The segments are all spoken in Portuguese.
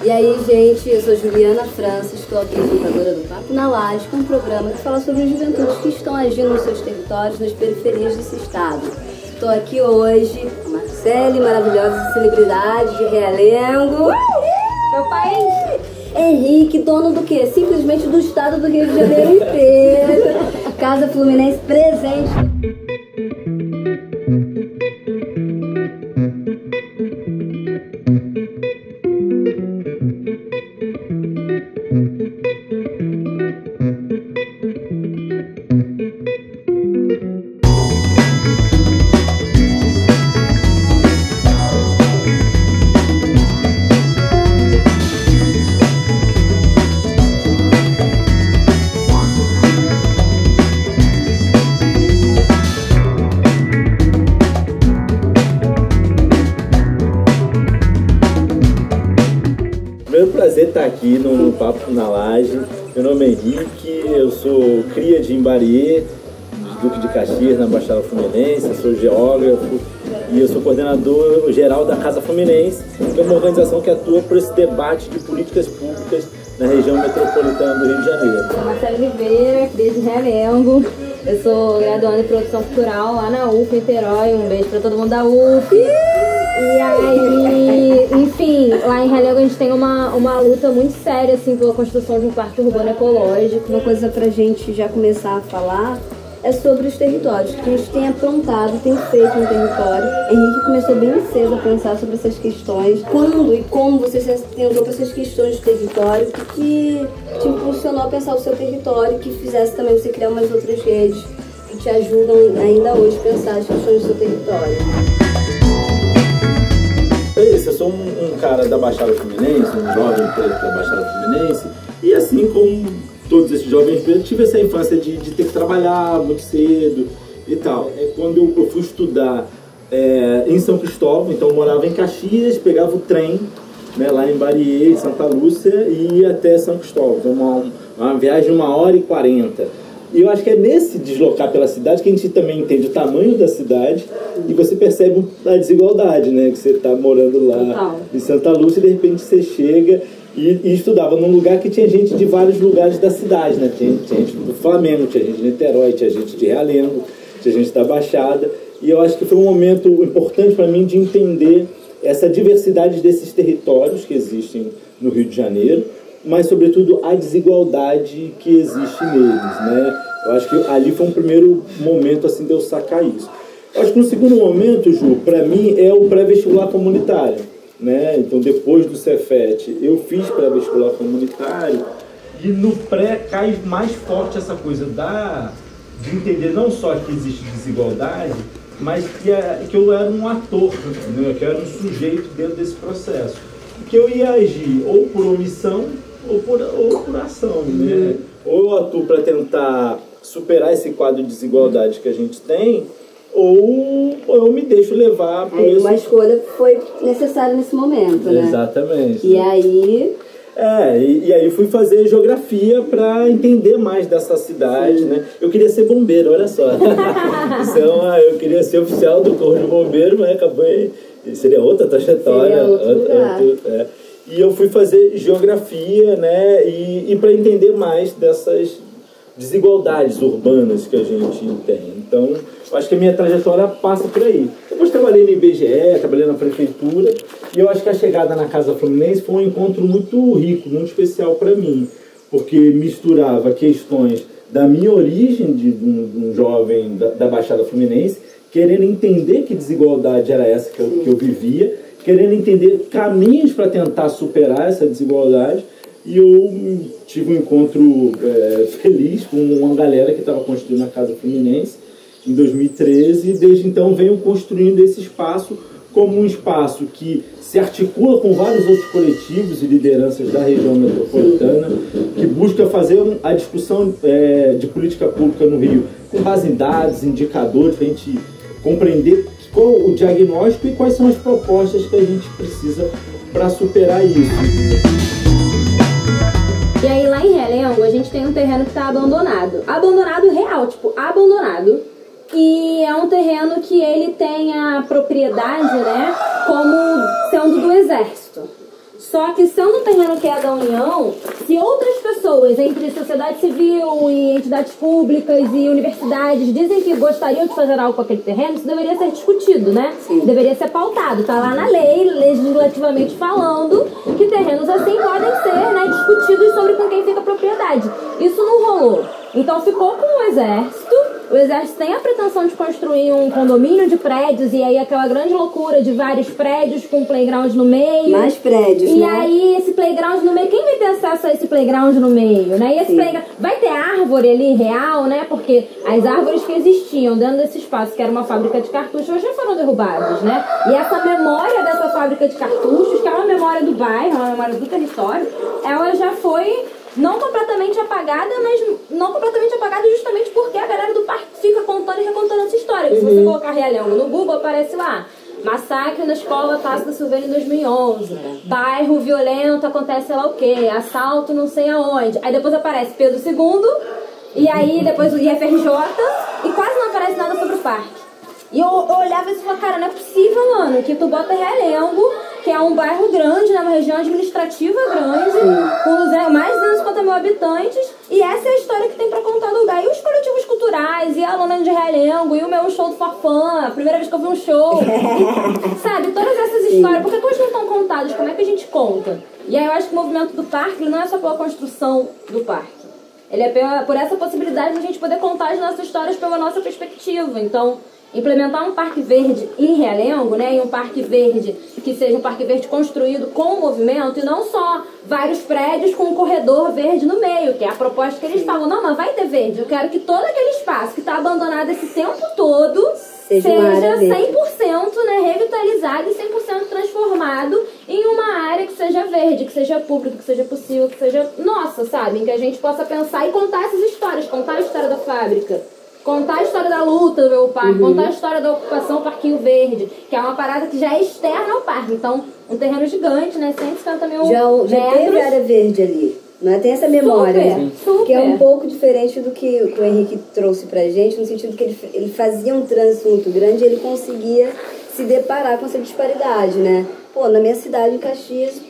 E aí, gente, eu sou Juliana França, estou aqui apresentadora do Papo na Laje, com um programa que fala sobre as juventudes que estão agindo nos seus territórios, nas periferias desse estado. Estou aqui hoje com a Marcele, maravilhosa celebridade de Realengo. Meu pai Henrique, dono do quê? Simplesmente do estado do Rio de Janeiro inteiro. Casa Fluminense presente. Primeiro prazer estar aqui no Papo na Laje. Meu nome é Henrique, eu sou cria de Imbariê, Duque de Caxias, na Baixada Fluminense, sou geógrafo e eu sou coordenador geral da Casa Fluminense, que é uma organização que atua por esse debate de políticas públicas na região metropolitana do Rio de Janeiro. Sou Marcela Oliveira, cria de Realengo. Eu sou graduanda em produção cultural lá na UF, Niterói. Um beijo pra todo mundo da UF. E aí, enfim, lá em Realengo a gente tem uma luta muito séria, assim, pela construção de um parque urbano ecológico. Uma coisa pra gente já começar a falar é sobre os territórios, que a gente tem aprontado, tem feito no território. Henrique começou bem cedo a pensar sobre essas questões. Quando e como você se atentou para essas questões de território, que te impulsionou a pensar o seu território, que fizesse também você criar umas outras redes que te ajudam ainda hoje a pensar as questões do seu território? Eu sou um cara da Baixada Fluminense, um jovem preto da Baixada Fluminense, e assim como todos esses jovens pretos, tive essa infância de ter que trabalhar muito cedo e tal. Quando eu fui estudar em São Cristóvão, então eu morava em Caxias, pegava o trem, né, lá em Imbariê, em Santa Lúcia, e ia até São Cristóvão. Então uma viagem de 1h40. E eu acho que é nesse deslocar pela cidade que a gente também entende o tamanho da cidade e você percebe a desigualdade, né? Que você está morando lá em Santa Lúcia e de repente você chega e estudava num lugar que tinha gente de vários lugares da cidade, né? Tinha gente do Flamengo, tinha gente de Niterói, tinha gente de Realengo, tinha gente da Baixada. E eu acho que foi um momento importante para mim de entender essa diversidade desses territórios que existem no Rio de Janeiro, mas sobretudo a desigualdade que existe neles, né? Eu acho que ali foi um primeiro momento assim de eu sacar isso. Eu acho que no segundo momento, Ju, para mim é o pré-vestibular comunitário, né? Então depois do Cefet eu fiz pré-vestibular comunitário e no pré cai mais forte essa coisa de entender não só que existe desigualdade, mas que eu era um ator, né? Que eu era um sujeito dentro desse processo, que eu ia agir ou por omissão ou por ação, né? Ou eu atuo para tentar superar esse quadro de desigualdade que a gente tem, ou eu me deixo levar por isso. Uma escolha foi necessária nesse momento, né? Exatamente. E aí... E aí fui fazer geografia para entender mais dessa cidade, né? Eu queria ser bombeiro, olha só. Então, eu queria ser oficial do Corpo de Bombeiro, mas acabou... Seria outra trajetória. E eu fui fazer geografia, né? E para entender mais dessas desigualdades urbanas que a gente tem. Então, eu acho que a minha trajetória passa por aí. Depois trabalhei no IBGE, trabalhei na prefeitura, e eu acho que a chegada na Casa Fluminense foi um encontro muito rico, muito especial para mim, porque misturava questões da minha origem de um jovem da Baixada Fluminense, querendo entender que desigualdade era essa que eu vivia, querendo entender caminhos para tentar superar essa desigualdade. E eu tive um encontro feliz com uma galera que estava construindo a Casa Fluminense em 2013, e desde então venho construindo esse espaço como um espaço que se articula com vários outros coletivos e lideranças da região metropolitana, que busca fazer a discussão de política pública no Rio com base em dados, indicadores, para a gente compreender qual o diagnóstico e quais são as propostas que a gente precisa para superar isso. E aí lá em Realengo a gente tem um terreno que está abandonado. Abandonado real, tipo, abandonado. E é um terreno que ele tem a propriedade, né, como sendo do exército. Só que sendo um terreno que é da União, se outras pessoas, entre sociedade civil e entidades públicas e universidades, dizem que gostariam de fazer algo com aquele terreno, isso deveria ser discutido, né? Sim. Deveria ser pautado. Tá lá na lei, legislativamente falando, que terrenos assim podem ser, né, discutidos sobre com quem fica a propriedade. Isso não rolou. Então ficou com o Exército. O Exército tem a pretensão de construir um condomínio de prédios, e aí aquela grande loucura de vários prédios com playground no meio. Mais prédios, e né? aí esse playground no meio, quem vai ter acesso a esse playground no meio, né? E esse playground, vai ter árvore ali real, né? Porque as árvores que existiam dentro desse espaço, que era uma fábrica de cartuchos, já foram derrubadas, né? E essa memória dessa fábrica de cartuchos, que é uma memória do bairro, uma memória do território, ela já foi não completamente apagada, mas não completamente apagada justamente porque a galera do parque fica contando e recontando essa história. Se você colocar Realengo no Google, aparece lá: massacre na escola Tasso da Silveira em 2011, bairro violento, acontece sei lá o quê, assalto não sei aonde. Aí depois aparece Pedro II, e aí depois o IFRJ, e quase não aparece nada sobre o parque. E eu olhava isso e falava, cara, não é possível, mano, que tu bota Realengo, que é um bairro grande, né, uma região administrativa grande, com mais de 250 mil habitantes, e essa é a história que tem pra contar do lugar. E os coletivos culturais, e a aluna de Realengo, e o meu show do Forfã, a primeira vez que eu vi um show, sabe, todas essas histórias, porque elas não estão contadas, como é que a gente conta? E aí eu acho que o movimento do parque não é só pela construção do parque, ele é por essa possibilidade de a gente poder contar as nossas histórias pela nossa perspectiva. Então, implementar um parque verde em Realengo, né, e um parque verde que seja um parque verde construído com o movimento, e não só vários prédios com um corredor verde no meio, que é a proposta que eles falam, não, mas vai ter verde, eu quero que todo aquele espaço que está abandonado esse tempo todo seja 100%, né, revitalizado e 100% transformado em uma área que seja verde, que seja pública, que seja possível, que seja nossa, sabe, em que a gente possa pensar e contar essas histórias, contar a história da fábrica, contar a história da luta do meu parque, contar a história da ocupação Parquinho Verde, que é uma parada que já é externa ao parque. Então, um terreno gigante, né? 150 mil metros. Já teve área verde ali, né? Tem essa memória, né? Que é um pouco diferente do que o Henrique trouxe pra gente, no sentido que ele fazia um trânsito muito grande e ele conseguia se deparar com essa disparidade, né? Pô, na minha cidade, em Caxias,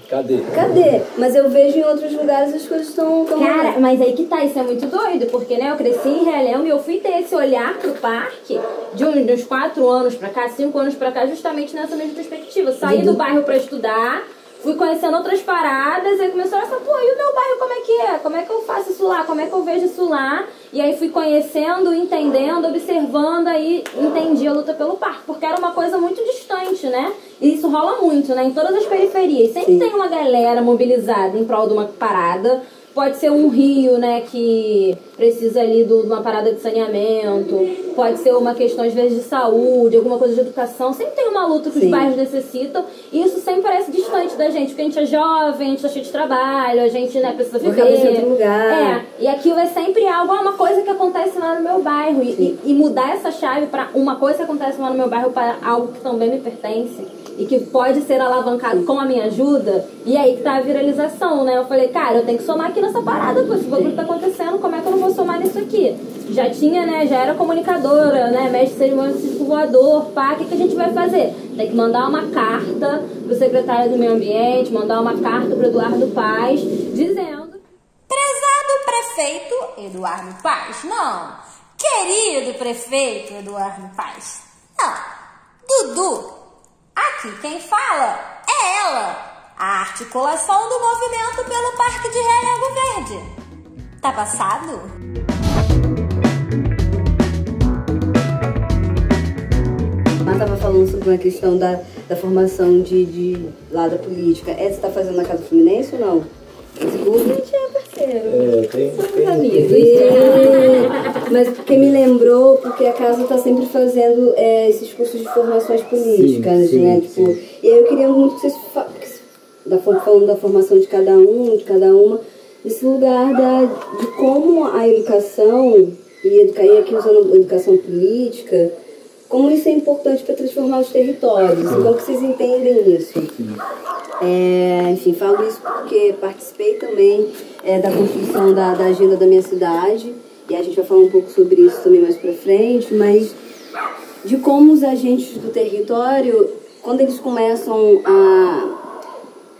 Cadê? Mas eu vejo em outros lugares as coisas estão... Cara, mas aí que tá, isso é muito doido, porque, né, eu cresci em Realengo e eu fui ter esse olhar pro parque de uns 4 anos pra cá, 5 anos pra cá, justamente nessa mesma perspectiva. Saí do bairro pra estudar, fui conhecendo outras paradas, aí começou essa, pô, e o meu bairro como é que é? Como é que eu faço isso lá? Como é que eu vejo isso lá? E aí fui conhecendo, entendendo, observando, aí entendi a luta pelo parque, porque era uma coisa muito distante, né? E isso rola muito, né? Em todas as periferias. Sempre tem uma galera mobilizada em prol de uma parada. Pode ser um rio, né, que precisa ali de uma parada de saneamento. Pode ser uma questão, às vezes, de saúde, alguma coisa de educação. Sempre tem uma luta que os bairros necessitam. E isso sempre parece distante da gente, porque a gente é jovem, a gente tá cheio de trabalho, a gente, né, precisa viver. Em outro lugar. E aquilo é sempre algo, uma coisa que acontece lá no meu bairro. E mudar essa chave para uma coisa que acontece lá no meu bairro para algo que também me pertence e que pode ser alavancado com a minha ajuda, e aí que tá a viralização, né? Eu falei, cara, eu tenho que somar aqui nessa parada, pô, esse bagulho tá acontecendo, como é que eu não vou somar nisso aqui? Já tinha, né, já era comunicadora, né, mestre de cerimônia de voador, pá, o que a gente vai fazer? Tem que mandar uma carta pro secretário do Meio Ambiente, mandar uma carta pro Eduardo Paes, dizendo: prezado prefeito Eduardo Paes, não, querido prefeito Eduardo Paes, não, Dudu, aqui quem fala é ela, a articulação do movimento pelo Parque de Realengo Verde. Tá passado? Mas estava falando sobre uma questão da formação de lá da política. Você está fazendo na Casa Fluminense ou não? Esse grupo a gente é parceiro. Tem amigos. Mas porque me lembrou, porque a casa está sempre fazendo esses cursos de formações políticas, né? Tipo, e aí eu queria muito que vocês falando da formação de cada um, de cada uma, nesse lugar de como a educação, e aqui usando a educação política, como isso é importante para transformar os territórios. Como que vocês entendem isso? Enfim, falo isso porque participei também da construção da agenda da minha cidade, e a gente vai falar um pouco sobre isso também mais pra frente, mas de como os agentes do território, quando eles começam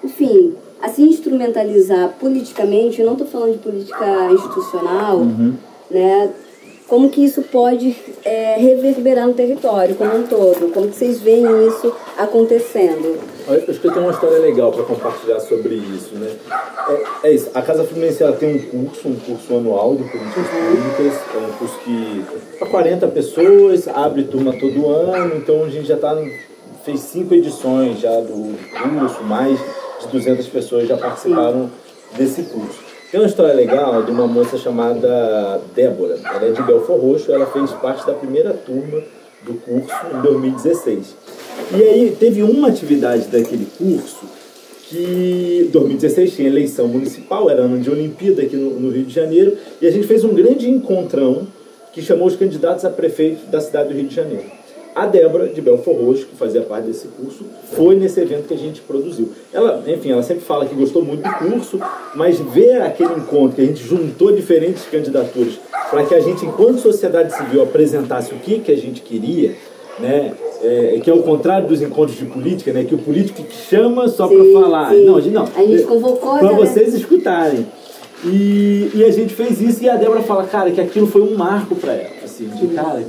enfim, a se instrumentalizar politicamente, eu não estou falando de política institucional, né? Como que isso pode reverberar no território como um todo? Como que vocês veem isso acontecendo? Acho que eu tenho uma história legal para compartilhar sobre isso, né? É isso. A Casa Fluminense ela tem um curso anual de políticas públicas, é um curso que para 40 pessoas, abre turma todo ano, então a gente já fez 5 edições já do curso, mais de 200 pessoas já participaram desse curso. Tem uma história legal de uma moça chamada Débora, ela é de Belford Roxo, ela fez parte da primeira turma do curso em 2016. E aí teve uma atividade daquele curso que em 2016 tinha eleição municipal, era ano de Olimpíada aqui no Rio de Janeiro, e a gente fez um grande encontrão que chamou os candidatos a prefeito da cidade do Rio de Janeiro. A Débora, de Belford Roxo, que fazia parte desse curso, foi nesse evento que a gente produziu. Ela sempre fala que gostou muito do curso, mas ver aquele encontro que a gente juntou diferentes candidaturas para que a gente, enquanto sociedade civil, apresentasse o que a gente queria, né? Que é o contrário dos encontros de política, né? Que o político que chama só para falar. Sim. Não, a gente convocou para vocês escutarem. E a gente fez isso e a Débora fala, cara, que aquilo foi um marco para ela. Assim, de cara,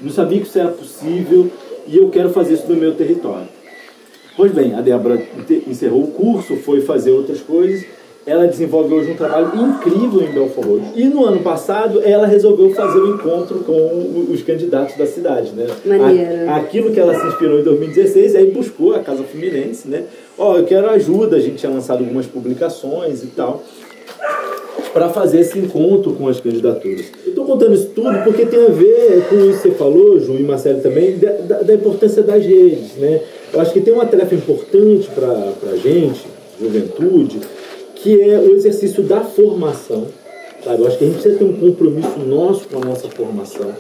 não sabia que isso era possível e eu quero fazer isso no meu território. Pois bem, a Débora encerrou o curso, foi fazer outras coisas. Ela desenvolve hoje um trabalho incrível em Belford Roxo. E no ano passado, ela resolveu fazer um encontro com os candidatos da cidade, né? Maneiro. Aquilo que ela se inspirou em 2016, aí buscou a Casa Fluminense, né? Eu quero ajuda, a gente tinha lançado algumas publicações e tal, para fazer esse encontro com as candidaturas. Eu estou contando isso tudo porque tem a ver com isso que você falou, Ju e Marcelo também, da importância das redes, né? Eu acho que tem uma tarefa importante para a gente, juventude, que é o exercício da formação. Sabe? Eu acho que a gente precisa ter um compromisso nosso com a nossa formação,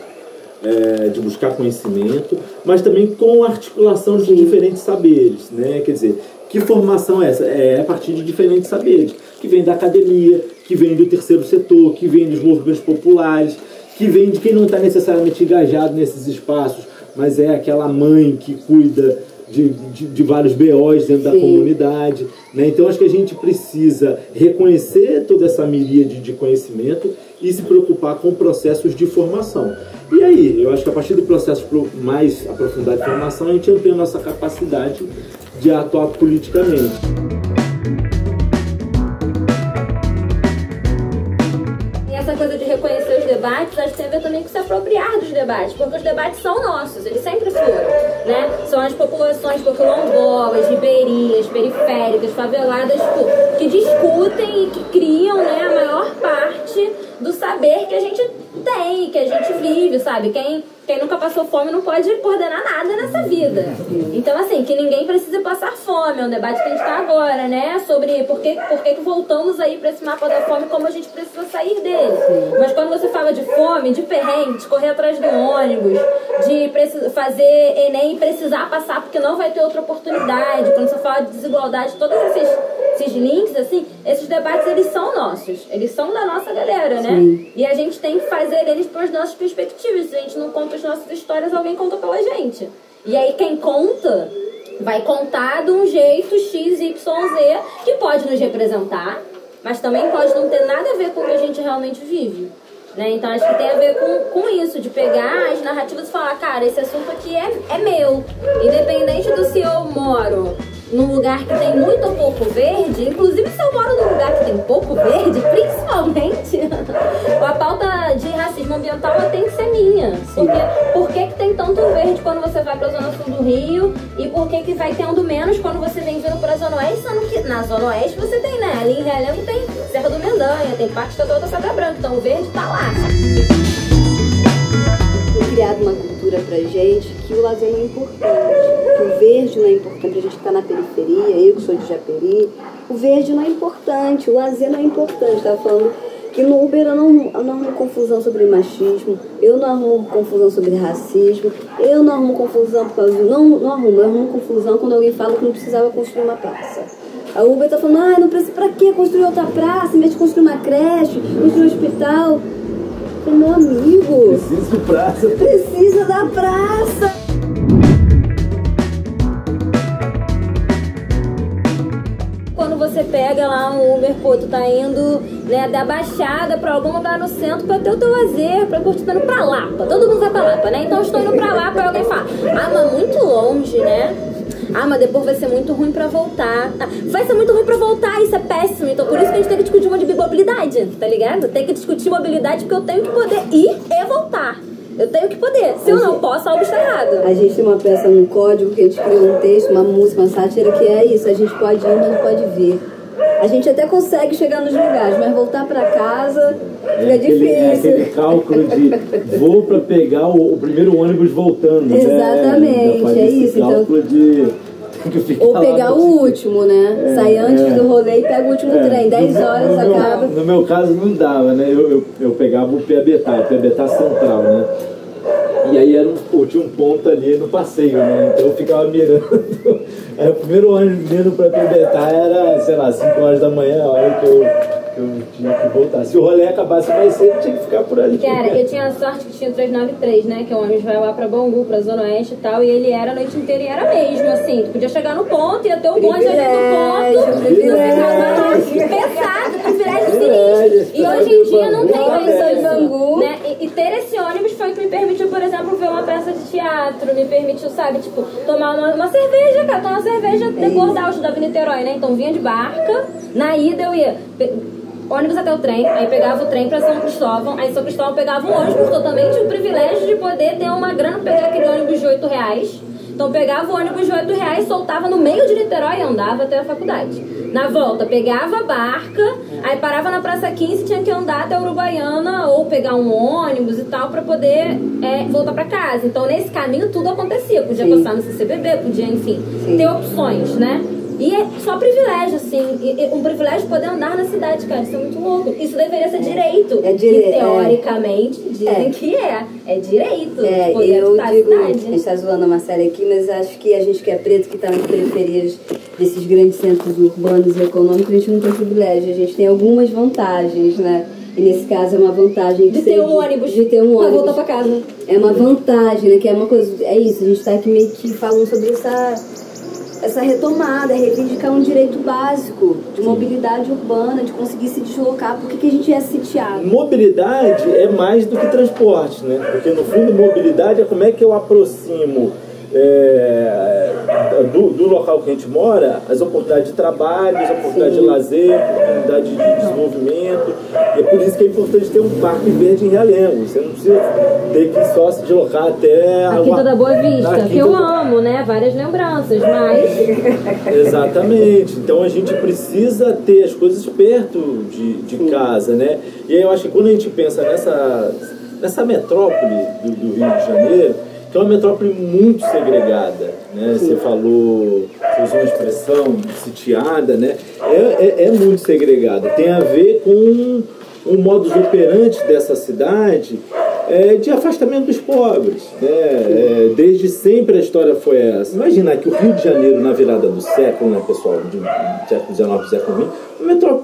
de buscar conhecimento, mas também com a articulação de diferentes saberes, né? Quer dizer, que formação é essa? É a partir de diferentes saberes, que vem da academia, que vem do terceiro setor, que vem dos movimentos populares, que vem de quem não está necessariamente engajado nesses espaços, mas é aquela mãe que cuida de vários BOs dentro da comunidade, né? Então acho que a gente precisa reconhecer toda essa miríade de conhecimento e se preocupar com processos de formação. E aí, eu acho que a partir do processo mais aprofundado de formação, a gente amplia a nossa capacidade de atuar politicamente. Essa coisa de reconhecer os debates, acho que tem a ver também com se apropriar dos debates, porque os debates são nossos, eles sempre foram, né? São as populações quilombolas, ribeirinhas, periféricas, faveladas, que discutem e que criam, né, a maior parte do saber que a gente tem, que a gente vive, sabe? Quem nunca passou fome não pode coordenar nada nessa vida. Então, assim, que ninguém precisa passar fome. É um debate que a gente está agora, né? Sobre por que voltamos aí para esse mapa da fome, como a gente precisa sair dele. Mas quando você fala de fome, de perrengue, de correr atrás do ônibus, de fazer Enem e precisar passar porque não vai ter outra oportunidade, quando você fala de desigualdade, todos esses links, assim, esses debates, eles são nossos. Eles são da nossa galera, né? E a gente tem que fazer eles pelas nossas perspectivas. Se a gente não conta as nossas histórias, alguém conta pela gente. E aí quem conta vai contar de um jeito X, Y, Z, que pode nos representar, mas também pode não ter nada a ver com o que a gente realmente vive, né? Então acho que tem a ver com isso, de pegar as narrativas e falar, cara, esse assunto aqui é meu. Independente do se eu moro num lugar que tem muito ou pouco verde, inclusive se eu moro num lugar que tem pouco verde, principalmente, a pauta de racismo ambiental ela tem que ser minha. Por que tem tanto verde quando você vai pra Zona Sul do Rio e por que vai tendo menos quando você vem vindo pra Zona Oeste, sendo que na Zona Oeste você tem, né? Ali em Realengo tem Serra do Mendanha, tem Parque Estadual da Pedra Branca, então o verde tá lá. Foi criada uma cultura pra gente que o lazer não é importante, que o verde não é importante, a gente que tá na periferia, eu que sou de Japeri, o verde não é importante, o lazer não é importante. Eu tava falando que no Uber eu não arrumo confusão sobre machismo, eu não arrumo confusão sobre racismo, eu não arrumo confusão por causa de... eu arrumo confusão quando alguém fala que não precisava construir uma praça. A Uber tá falando, não precisa, pra que construir outra praça, em vez de construir uma creche, construir um hospital? Meu amigo, Preciso de praça. Precisa da praça. pega lá um Uber, pô, tu tá indo, né, da Baixada pra algum lugar no centro pra ter o teu lazer, pra curtir, tá indo pra Lapa. Todo mundo vai pra Lapa, né? Então eu estou indo pra Lapa e alguém fala, ah, mas muito longe, né? Ah, mas depois vai ser muito ruim pra voltar. Ah, vai ser muito ruim pra voltar, isso é péssimo. Então por isso que a gente tem que discutir uma de mobilidade, tá ligado? Tem que discutir mobilidade porque eu tenho que poder ir e voltar. Eu tenho que poder. Se eu não posso, algo está errado. A gente tem uma peça no código que a gente criou um texto, uma música, uma sátira que é isso. A gente pode ir, mas não pode vir. A gente até consegue chegar nos lugares, mas voltar pra casa fica difícil. É aquele cálculo de vou pra pegar o primeiro ônibus voltando. Exatamente, né? é isso. Cálculo Então... Ou pegar o último, né? Sai antes do rolê e pega o último trem. 10 horas acaba. No meu caso não dava, né? Eu pegava o Piabetá Central, né? E aí tinha um ponto ali no passeio, né? Então eu ficava mirando. Aí o primeiro ônibus indo pra Piabetá era, sei lá, 5 horas da manhã, a hora que eu tinha que voltar. Se o rolê acabasse mais cedo, tinha que ficar por ali. Cara, eu tinha a sorte que tinha o 393, né? Que é o ônibus vai lá pra Bangu, pra Zona Oeste e tal. E ele era a noite inteira e era mesmo, assim. Tu podia chegar no ponto, ia ter o bonde ali no ponto. Pesado, privilégio sinistro. E hoje em dia não tem mais isso, Bangu. Né? E ter esse ônibus foi o que me permitiu, por exemplo, ver uma peça de teatro. Me permitiu, sabe, tipo, tomar uma cerveja, cara. Tomar uma cerveja depois da estudava em Niterói, né? Então vinha de barca. Na ida eu ia... ônibus até o trem, aí pegava o trem pra São Cristóvão, aí São Cristóvão pegava um ônibus, porque eu também tinha o privilégio de poder ter uma grana pra pegar aquele ônibus de R$8. Então pegava o ônibus de R$8, soltava no meio de Niterói e andava até a faculdade. Na volta, pegava a barca, aí parava na Praça 15 e tinha que andar até a Uruguaiana ou pegar um ônibus e tal pra poder voltar pra casa. Então nesse caminho tudo acontecia, podia passar no CCBB, podia, enfim, ter opções, né? E é só privilégio, assim, um privilégio poder andar na cidade, cara, isso é muito louco. Isso deveria ser direito. É direito. E teoricamente dizem que é direito. Poder eu digo, a gente tá zoando a Marcela aqui, mas acho que a gente que é preto, que tá nas periferias desses grandes centros urbanos e econômicos, a gente não tem privilégio, a gente tem algumas vantagens, né? E nesse caso é uma vantagem de ter um ônibus. De ter um ônibus. Pra voltar pra casa. É uma vantagem, né? Que é uma coisa, é isso, a gente tá aqui meio que falando sobre essa retomada, reivindicar um direito básico de mobilidade urbana, de conseguir se deslocar. Por que a gente é sitiado? Mobilidade é mais do que transporte, né? Porque no fundo mobilidade é como é que eu aproximo do local que a gente mora as oportunidades de trabalho, as oportunidades de lazer, oportunidades de desenvolvimento. E é por isso que é importante ter um parque verde em Realengo. Você não precisa ter que só se deslocar até a Quinta da Boa Vista, que eu amo, né? Várias lembranças, mas... Exatamente. Então a gente precisa ter as coisas perto de casa, né? E aí eu acho que quando a gente pensa nessa metrópole do Rio de Janeiro, que é uma metrópole muito segregada, né? Você falou, você usou uma expressão sitiada, né? É muito segregada. Tem a ver com o modus operandi dessa cidade de afastamento dos pobres, né? Desde sempre a história foi essa. Imagina que o Rio de Janeiro, na virada do século, né, pessoal, do século XIX, século XX,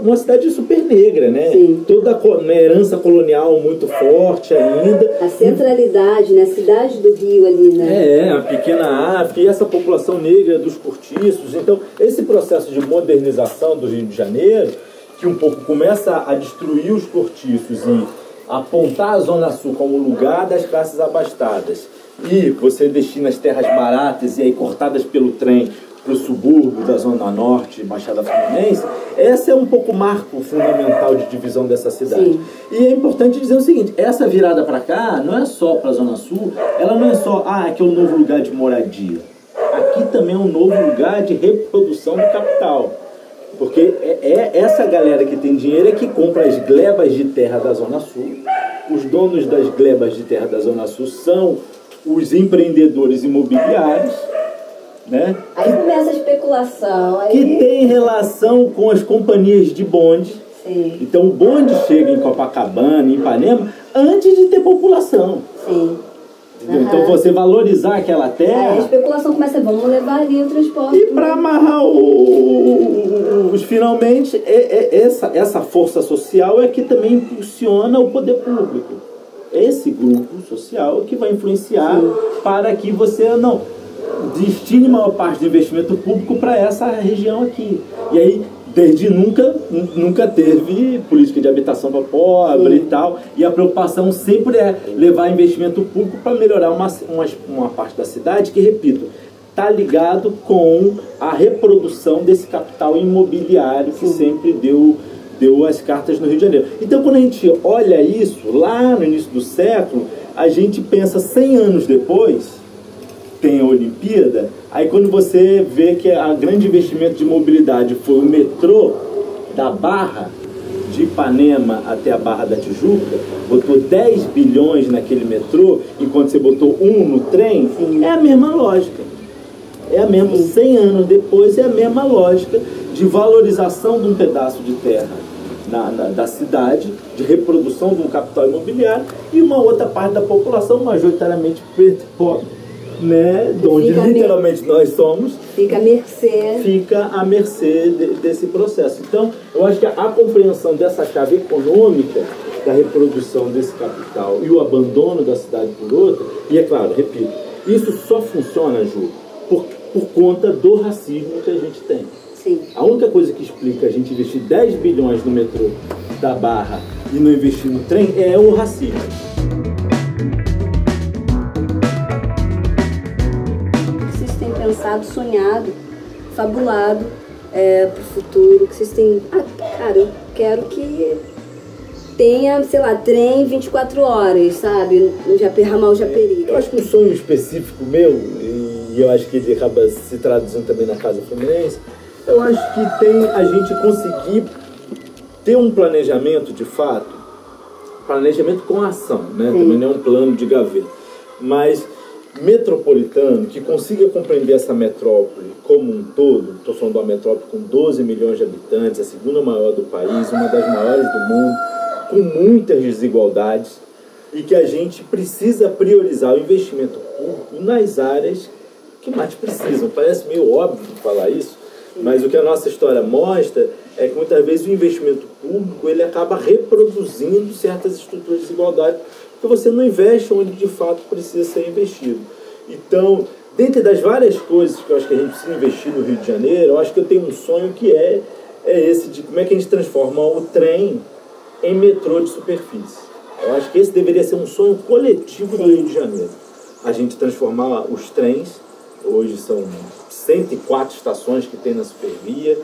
uma cidade super negra, né? Sim. Toda uma herança colonial muito forte ainda. A centralidade, né? A cidade do Rio ali, né? A pequena África e essa população negra dos cortiços. Então, esse processo de modernização do Rio de Janeiro, que um pouco começa a destruir os cortiços e apontar a Zona Sul como lugar das classes abastadas, e você destina as terras baratas e aí cortadas pelo trem para o subúrbio da Zona Norte, Baixada Fluminense, esse é um pouco o marco fundamental de divisão dessa cidade. Sim. E é importante dizer o seguinte, essa virada para cá não é só para a Zona Sul, ela não é só, aqui é um novo lugar de moradia. Aqui também é um novo lugar de reprodução do capital. Porque essa galera que tem dinheiro é que compra as glebas de terra da Zona Sul. Os donos das glebas de terra da Zona Sul são os empreendedores imobiliários, né? Aí começa a especulação. Aí... Que tem relação com as companhias de bonde. Sim. Então o bonde chega em Copacabana, em Ipanema, antes de ter população. Sim. Então você valorizar aquela terra... Aí a especulação começa, vamos levar ali o transporte. E para amarrar finalmente, essa força social é que também impulsiona o poder público. Esse grupo social que vai influenciar para que você destine maior parte do investimento público para essa região aqui. E aí desde nunca teve política de habitação para pobre e tal, e a preocupação sempre é levar investimento público para melhorar uma parte da cidade que, repito, está ligado com a reprodução desse capital imobiliário que sempre deu as cartas no Rio de Janeiro. Então, quando a gente olha isso, lá no início do século, a gente pensa 100 anos depois, tem a Olimpíada, aí quando você vê que o grande investimento de mobilidade foi o metrô da Barra, de Ipanema até a Barra da Tijuca, botou 10 bilhões naquele metrô, enquanto você botou 1 no trem, é a mesma lógica. É a mesma, 100 anos depois, é a mesma lógica de valorização de um pedaço de terra da cidade, de reprodução de um capital imobiliário, e uma outra parte da população, majoritariamente preta e pobre, né, de onde literalmente nós somos, fica à mercê desse processo. Então, eu acho que a compreensão dessa chave econômica da reprodução desse capital e o abandono da cidade por outra, e é claro, repito, isso só funciona, Ju, por conta do racismo que a gente tem. Sim. A única coisa que explica a gente investir 10 bilhões no metrô da Barra e não investir no trem é o racismo. Vocês têm pensado, sonhado, fabulado para o futuro, que vocês têm... cara, eu quero que tenha, sei lá, trem 24 horas, sabe? No Ramal Japeri. Eu acho que um sonho específico meu, e eu acho que ele acaba se traduzindo também na Casa Fluminense, eu acho que tem a gente conseguir ter um planejamento de fato, planejamento com ação, né? Também não é um plano de gaveta, mas metropolitano, que consiga compreender essa metrópole como um todo. Estou falando de uma metrópole com 12 milhões de habitantes, a segunda maior do país, uma das maiores do mundo, com muitas desigualdades, e que a gente precisa priorizar o investimento público nas áreas que mais precisam. Parece meio óbvio falar isso, mas o que a nossa história mostra é que muitas vezes o investimento público ele acaba reproduzindo certas estruturas de desigualdade, porque você não investe onde de fato precisa ser investido. Então, dentre das várias coisas que eu acho que a gente precisa investir no Rio de Janeiro, eu acho que eu tenho um sonho que é esse de como é que a gente transforma o trem em metrô de superfície. Eu acho que esse deveria ser um sonho coletivo do Rio de Janeiro. A gente transformar os trens, hoje são 104 estações que tem na Supervia,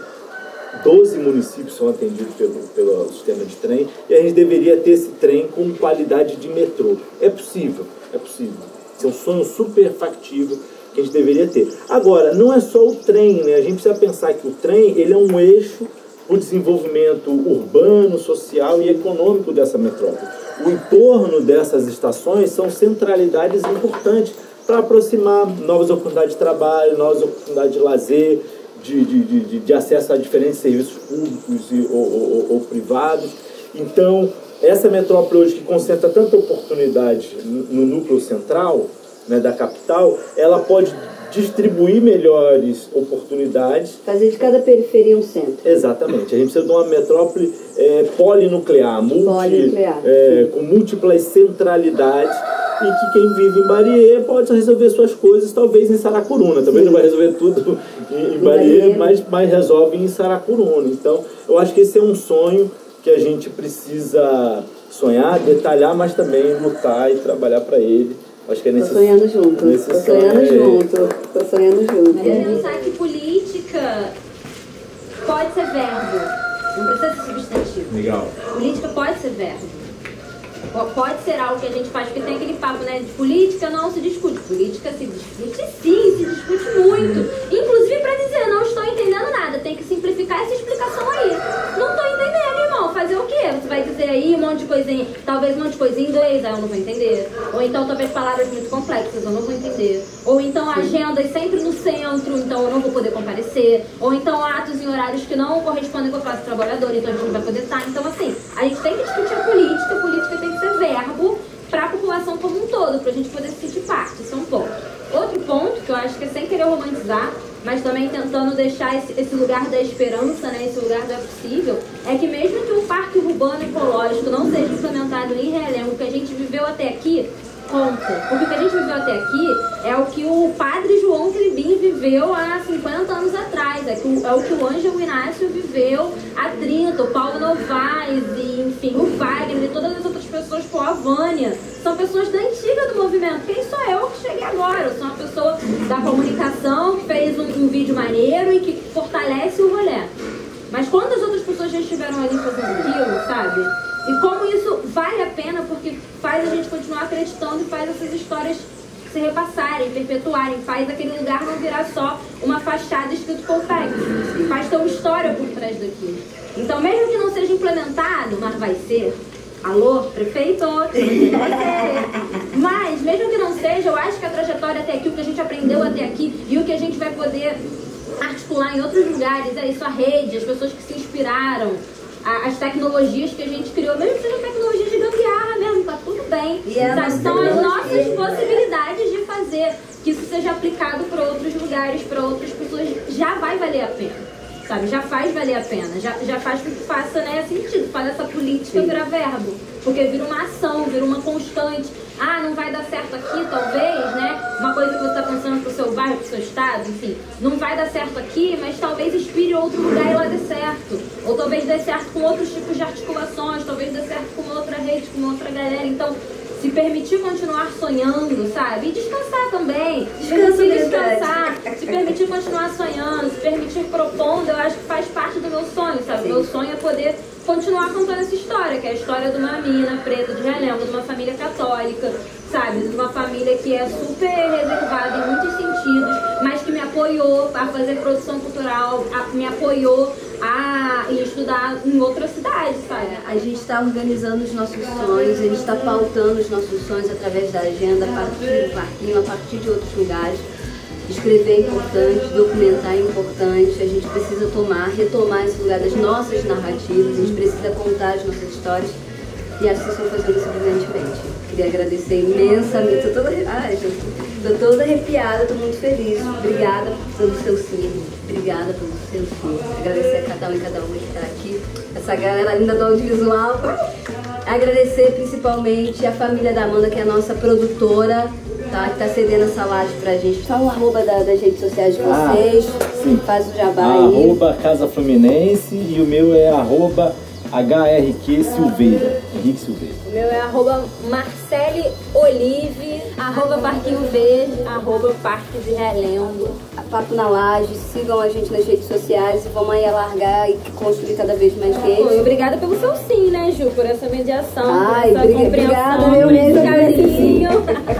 12 municípios são atendidos pelo sistema de trem, e a gente deveria ter esse trem com qualidade de metrô. É possível, é possível. Esse é um sonho super factível que a gente deveria ter. Agora, não é só o trem, né? A gente precisa pensar que o trem ele é um eixo para o desenvolvimento urbano, social e econômico dessa metrópole. O entorno dessas estações são centralidades importantes para aproximar novas oportunidades de trabalho, novas oportunidades de lazer, de acesso a diferentes serviços públicos ou privados. Então, essa metrópole hoje que concentra tanta oportunidade no núcleo central, né, da capital, ela pode distribuir melhores oportunidades. Fazer de cada periferia um centro. Exatamente. A gente precisa de uma metrópole polinuclear, com múltiplas centralidades, e que quem vive em Bariê pode resolver suas coisas, talvez em Saracuruna. Também não vai resolver tudo em Bariê, mas resolve em Saracuruna. Então, eu acho que esse é um sonho que a gente precisa sonhar, detalhar, mas também lutar e trabalhar para ele. Acho que é Tô sonhando junto. Tô sonhando junto. Mas pensar que política pode ser verbo. Não precisa ser substantivo. Legal. Política pode ser verbo. Pode ser algo que a gente faz, porque tem aquele papo, né, de política não se discute. Política se discute sim, se discute muito. Inclusive para dizer, não estou entendendo nada, tem que simplificar essa explicação aí. Não estou entendendo, irmão, fazer o quê? Você vai dizer aí um monte de coisa, talvez um monte de coisa em inglês, aí eu não vou entender. Ou então talvez palavras muito complexas, eu não vou entender. Ou então agendas sempre no centro, então eu não vou poder comparecer. Ou então atos em horários que não correspondem com a classe trabalhadora, então a gente não vai poder estar. Então assim, a gente tem que discutir a política tem que ser verbo para a população como um todo, para a gente poder se sentir parte. Isso é um ponto. Outro ponto, que eu acho que é sem querer romantizar, mas também tentando deixar esse lugar da esperança, né, esse lugar do é possível, é que mesmo que o parque urbano ecológico não seja implementado em Realengo, o que a gente viveu até aqui, conta. Porque o que a gente viveu até aqui é o que o padre João Cribim viveu há 50 anos atrás. É que é o que o Ângelo Inácio viveu há 30, o Paulo Novaes, e, enfim, o Wagner e todas as outras pessoas, pô, a Vânia, são pessoas da antiga do movimento. Quem sou eu que cheguei agora? Eu sou uma pessoa da comunicação que fez um vídeo maneiro e que fortalece o rolê. Mas quantas outras pessoas já estiveram ali fazendo aquilo, sabe? E como isso vale a pena, porque faz a gente continuar acreditando e faz essas histórias se repassarem, perpetuarem, faz aquele lugar não virar só uma fachada escrito Coltex, faz ter uma história por trás daquilo. Então, mesmo que não seja implementado, mas vai ser, alô, prefeito, mas mesmo que não seja, eu acho que a trajetória até aqui, o que a gente aprendeu até aqui e o que a gente vai poder articular em outros lugares, é isso, a rede, as pessoas que se inspiraram, as tecnologias que a gente criou, mesmo que sejam tecnologias de gambiarra mesmo, tá tudo bem. São as nossas possibilidades de fazer que isso seja aplicado para outros lugares, para outras pessoas, já vai valer a pena, sabe? Já faz valer a pena, já faz com que faça, né, sentido, faz essa política virar verbo, porque vira uma ação, vira uma constante. Ah, não vai dar certo aqui, talvez, né? Uma coisa que você está pensando pro seu bairro, pro seu estado, enfim. Não vai dar certo aqui, mas talvez inspire outro lugar e lá dê certo. Ou talvez dê certo com outros tipos de articulações, talvez dê certo com outra rede, com outra galera. Então, se permitir continuar sonhando, sabe? E descansar também. Descansar. Se permitir continuar sonhando, se permitir propondo, eu acho que faz parte do meu sonho, sabe? Meu sonho é poder continuar contando essa história, que é a história de uma mina preta de Realengo, de uma família católica, sabe? De uma família que é super reservada em muitos sentidos, mas que me apoiou a fazer produção cultural, me apoiou a estudar em outra cidade, sabe? A gente está organizando os nossos sonhos, a gente está pautando os nossos sonhos através da agenda, a partir do parquinho, a partir de outros lugares. Escrever é importante, documentar é importante, a gente precisa retomar esse lugar das nossas narrativas, a gente precisa contar as nossas histórias e acho que vocês estão fazendo isso brilhantemente. Queria agradecer imensamente, tô toda arrepiada, tô muito feliz. Obrigada pelo seu sim, obrigada pelo seu sim. Agradecer a cada um e cada uma que está aqui, essa galera linda do audiovisual. Agradecer principalmente a família da Amanda, que é a nossa produtora, tá, que tá cedendo essa live pra gente. Fala o arroba das redes sociais de vocês, faz o jabá aí. Arroba Casa Fluminense e o meu é arroba HRQ Silveira, Henrique Silveira. O meu é arroba Marcele Olive, arroba Parquinho Verde, arroba Parque de Realengo. Papo na Laje, sigam a gente nas redes sociais e vamos aí alargar e construir cada vez mais redes. Obrigada pelo seu sim, né, Ju, por essa mediação, por essa compreensão. Obrigada, meu mesmo, carinho.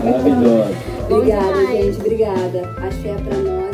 Maravilhosa. Obrigada, gente, obrigada. Axé pra nós.